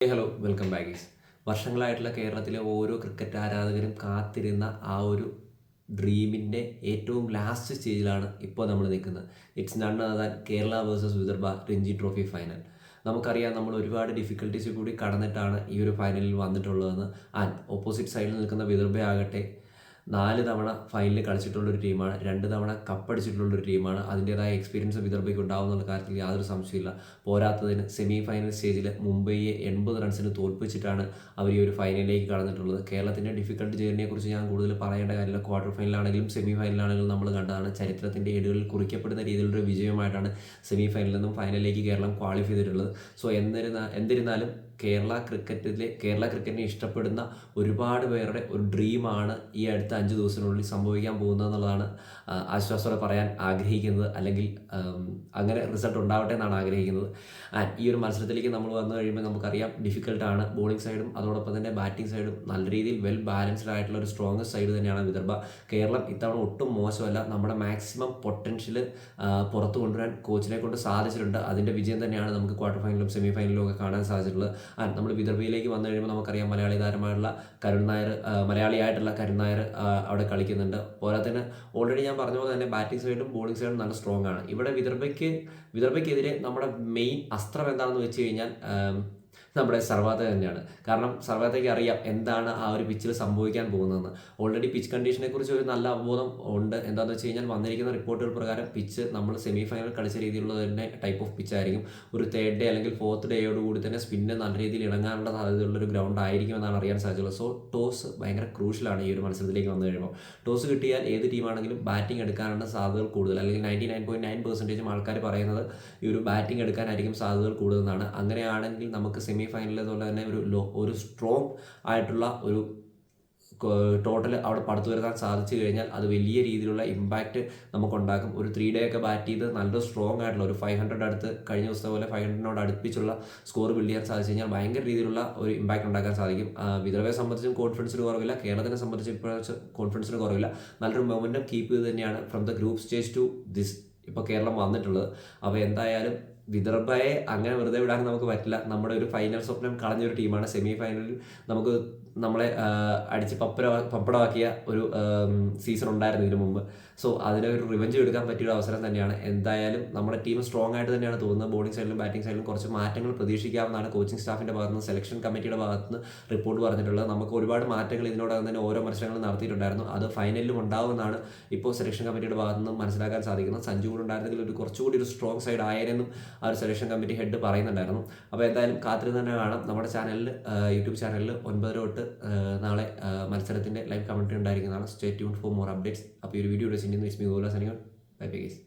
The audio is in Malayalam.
Hello welcome back. വർഷങ്ങളായിട്ടുള്ള കേരളത്തിലെ ഓരോ ക്രിക്കറ്റ് ആരാധകരും കാത്തിരുന്ന ആ ഒരു ഡ്രീമിൻ്റെ ഏറ്റവും ലാസ്റ്റ് സ്റ്റേജിലാണ് ഇപ്പോൾ നമ്മൾ നിൽക്കുന്നത്. It's none other than Kerala versus Vidarbha Ranji trophy final. നമുക്കറിയാം, നമ്മൾ ഒരുപാട് ഡിഫിക്കൽട്ടീസ് കൂടി കടന്നിട്ടാണ് ഈ ഒരു ഫൈനലിൽ വന്നിട്ടുള്ളതെന്ന്. ആൻഡ് ഓപ്പോസിറ്റ് സൈഡിൽ നിൽക്കുന്ന വിദർഭ ആകട്ടെ 4 തവണ ഫൈനലിൽ കളിച്ചിട്ടുള്ളൊരു ടീമാണ്, 2 തവണ കപ്പടിച്ചിട്ടുള്ളൊരു ടീമാണ്. അതിൻ്റേതായ എക്സ്പീരിയൻസ് വിദർഭയ്ക്ക് ഉണ്ടാവുന്നുള്ള കാര്യത്തിൽ യാതൊരു സംശയമില്ല. പോരാത്തതിന് സെമി ഫൈനൽ സ്റ്റേജിൽ മുംബൈയെ 80 റൺസിന് തോൽപ്പിച്ചിട്ടാണ് അവർ ഈ ഒരു ഫൈനലിലേക്ക് കടന്നിട്ടുള്ളത്. കേരളത്തിൻ്റെ ഡിഫിക്കൽട്ട് ജേർണിയെക്കുറിച്ച് ഞാൻ കൂടുതൽ പറയേണ്ട കാര്യമില്ല. ക്വാർട്ടർ ഫൈനലാണെങ്കിലും സെമി ഫൈനലാണെങ്കിലും നമ്മൾ കണ്ടതാണ്. ചരിത്രത്തിൻ്റെ ഏടുകളിൽ കുറിക്കപ്പെടുന്ന രീതിയിലുള്ള വിജയമായിട്ടാണ് സെമി ഫൈനലിൽ നിന്നും ഫൈനലിലേക്ക് കേരളം ക്വാളിഫൈ ചെയ്തിട്ടുള്ളത്. സോ എന്നിരുന്നാലും കേരള ക്രിക്കറ്റിനെ ഇഷ്ടപ്പെടുന്ന ഒരുപാട് പേരുടെ ഒരു ഡ്രീമാണ് ഈ അടുത്ത 5 ദിവസത്തിനുള്ളിൽ സംഭവിക്കാൻ പോകുന്നത് എന്നുള്ളതാണ് ആശ്വാസത്തോടെ പറയാൻ ആഗ്രഹിക്കുന്നത്. അല്ലെങ്കിൽ അങ്ങനെ റിസൾട്ട് ഉണ്ടാവട്ടെ എന്നാണ് ആഗ്രഹിക്കുന്നത്. ആൻഡ് ഈ ഒരു മത്സരത്തിലേക്ക് നമ്മൾ വന്നു കഴിയുമ്പോൾ നമുക്കറിയാം, ഡിഫിക്കൽട്ടാണ്. ബോളിംഗ് സൈഡും അതോടൊപ്പം തന്നെ ബാറ്റിംഗ് സൈഡും നല്ല രീതിയിൽ വെൽ ബാലൻസ്ഡ് ആയിട്ടുള്ള ഒരു സ്ട്രോങ്ങസ്റ്റ് സൈഡ് തന്നെയാണ് വിദർഭ. കേരളം ഇത്തവണ ഒട്ടും മോശമല്ല. നമ്മുടെ മാക്സിമം പൊട്ടൻഷ്യൽ പുറത്തു കൊണ്ടുവരാൻ കോച്ചിനെ കൊണ്ട് സാധിച്ചിട്ടുണ്ട്. അതിൻ്റെ വിജയം തന്നെയാണ് നമുക്ക് ക്വാർട്ടർ ഫൈനലിലും സെമി ഫൈനലിലും ഒക്കെ കാണാൻ സാധിച്ചിട്ടുള്ളത്. നമ്മൾ വിദർഭയിലേക്ക് വന്നു കഴിയുമ്പോൾ നമുക്കറിയാം, മലയാളിയായിട്ടുള്ള കരുൺ നായർ അവിടെ കളിക്കുന്നുണ്ട്. പോരാത്തതിന് ഓൾറെഡി ഞാൻ പറഞ്ഞ പോലെ തന്നെ ബാറ്റിംഗ് സൈഡും ബോളിംഗ് സൈഡും നല്ല സ്ട്രോങ് ആണ്. ഇവിടെ വിദർഭയ്ക്കെതിരെ നമ്മുടെ മെയിൻ അസ്ത്രം എന്താണെന്ന് വെച്ച് കഴിഞ്ഞാൽ നമ്മുടെ സർവാത്ത തന്നെയാണ്. കാരണം സർവാത്തയ്ക്ക് അറിയാം എന്താണ് ആ ഒരു പിച്ചിൽ സംഭവിക്കാൻ പോകുന്നതെന്ന്. ഓൾറെഡി പിച്ച് കണ്ടീഷനെ കുറിച്ച് ഒരു നല്ല അവബോധം ഉണ്ട്. എന്താണെന്ന് വെച്ച് കഴിഞ്ഞാൽ, വന്നിരിക്കുന്ന റിപ്പോർട്ടുകൾ പ്രകാരം പിച്ച് നമ്മൾ സെമി ഫൈനൽ കളിച്ച രീതിയിലുള്ള തന്നെ ടൈപ്പ് ഓഫ് പിച്ചായിരിക്കും. ഒരു 3rd ഡേ അല്ലെങ്കിൽ 4th ഡേയോട് കൂടി തന്നെ സ്പിന്ന് നല്ല രീതിയിൽ ഇണങ്ങാനുള്ള സാധ്യതയുള്ളൊരു ഗ്രൗണ്ട് ആയിരിക്കുമെന്നാണ് അറിയാൻ സാധിച്ചുള്ളത്. സോ ടോസ് ഭയങ്കര ക്രൂഷ്യലാണ് ഈ ഒരു മത്സരത്തിലേക്ക് വന്നു കഴിയുമ്പോൾ. ടോസ് കിട്ടിയാൽ ഏത് ടീമാണെങ്കിലും ബാറ്റിംഗ് എടുക്കാനുള്ള സാധ്യതകൾ കൂടുതൽ, അല്ലെങ്കിൽ 99.9% ആൾക്കാർ പറയുന്നത് ഈ ഒരു ബാറ്റിംഗ് എടുക്കാനായിരിക്കും സാധ്യതകൾ കൂടുതലെന്നാണ്. അങ്ങനെയാണെങ്കിൽ നമുക്ക് സെമി ഫൈനലിൽ പോലെ തന്നെ ഒരു സ്ട്രോങ് ആയിട്ടുള്ള ഒരു ടോട്ടൽ അവിടെ പടുത്തുവരുത്താൻ സാധിച്ചു കഴിഞ്ഞാൽ അത് വലിയ രീതിയിലുള്ള ഇമ്പാക്റ്റ് നമുക്കുണ്ടാക്കും. ഒരു 3 ഡേ ഒക്കെ ബാറ്റ് ചെയ്ത് നല്ല സ്ട്രോങ് ആയിട്ടുള്ള ഒരു 500 അടുത്ത്, കഴിഞ്ഞ ദിവസത്തെ പോലെ 500 അടുപ്പിച്ചുള്ള സ്കോർ ബിൽഡ് ചെയ്യാൻ സാധിച്ചു കഴിഞ്ഞാൽ ഭയങ്കര രീതിയിലുള്ള ഒരു ഇമ്പാക്റ്റ് ഉണ്ടാക്കാൻ സാധിക്കും. വിദർഭയെ സംബന്ധിച്ചും കോൺഫിഡൻസിന് കുറവില്ല, കേരളത്തിനെ സംബന്ധിച്ച് ഇപ്പോഴത്തെ കോൺഫിഡൻസിന് കുറവില്ല. നല്ലൊരു മൊമെൻറ്റം കീപ്പ് ചെയ്ത് തന്നെയാണ് from the group stage two this ഇപ്പോൾ കേരളം വന്നിട്ടുള്ളത്. അപ്പോൾ എന്തായാലും വിദർഭയെ അങ്ങനെ വെറുതെ വിടാൻ നമുക്ക് പറ്റില്ല. നമ്മുടെ ഒരു ഫൈനൽ സ്വപ്നം കളഞ്ഞൊരു ടീമാണ്. സെമി ഫൈനലിൽ നമ്മളെ അടിച്ച് പപ്പടമാക്കിയ ഒരു സീസൺ ഉണ്ടായിരുന്നു ഇതിനു മുമ്പ്. സോ അതിനൊരു റിവെഞ്ച് എടുക്കാൻ പറ്റിയൊരു അവസരം തന്നെയാണ്. എന്തായാലും നമ്മുടെ ടീം സ്ട്രോങ് ആയിട്ട് തന്നെയാണ് തോന്നുന്നത്. ബോളിംഗ് സൈഡിലും ബാറ്റിംഗ് സൈഡിലും കുറച്ച് മാറ്റങ്ങൾ പ്രതീക്ഷിക്കാവുന്നതാണ്. കോച്ചിങ് സ്റ്റാഫിൻ്റെ ഭാഗത്തുനിന്ന്, സെലക്ഷൻ കമ്മിറ്റിയുടെ ഭാഗത്തുനിന്ന് റിപ്പോർട്ട് പറഞ്ഞിട്ടുള്ളത്. നമുക്ക് ഒരുപാട് മാറ്റങ്ങൾ ഇതിനോടകം തന്നെ ഓരോ മത്സരങ്ങളും നടത്തിയിട്ടുണ്ടായിരുന്നു. അത് ഫൈനലിലും ഉണ്ടാവുമെന്നാണ് ഇപ്പോൾ സെലക്ഷൻ കമ്മിറ്റിയുടെ ഭാഗത്തുനിന്ന് മനസ്സിലാക്കാൻ സാധിക്കുന്നത്. സഞ്ജു കൂടെ ഉണ്ടായിരുന്നെങ്കിൽ കുറച്ചുകൂടി ഒരു സ്ട്രോങ് സൈഡ് ആയെന്നും ആ ഒരു സെലക്ഷൻ കമ്മിറ്റി ഹെഡ് പറയുന്നുണ്ടായിരുന്നു. അപ്പോൾ എന്തായാലും കാത്തിരുന്ന് തന്നെ കാണാം. നമ്മുടെ ചാനലിൽ, യൂട്യൂബ് ചാനലിൽ 9 തൊട്ട് നാളെ മത്സരത്തിൻ്റെ ലൈവ് കമൻട്രി ഉണ്ടായിരിക്കുന്നതാണ്. Stay tuned for more updates. അപ്പോൾ ഈ ഒരു വീഡിയോ ബൈ ബൈ ഗൈസ്.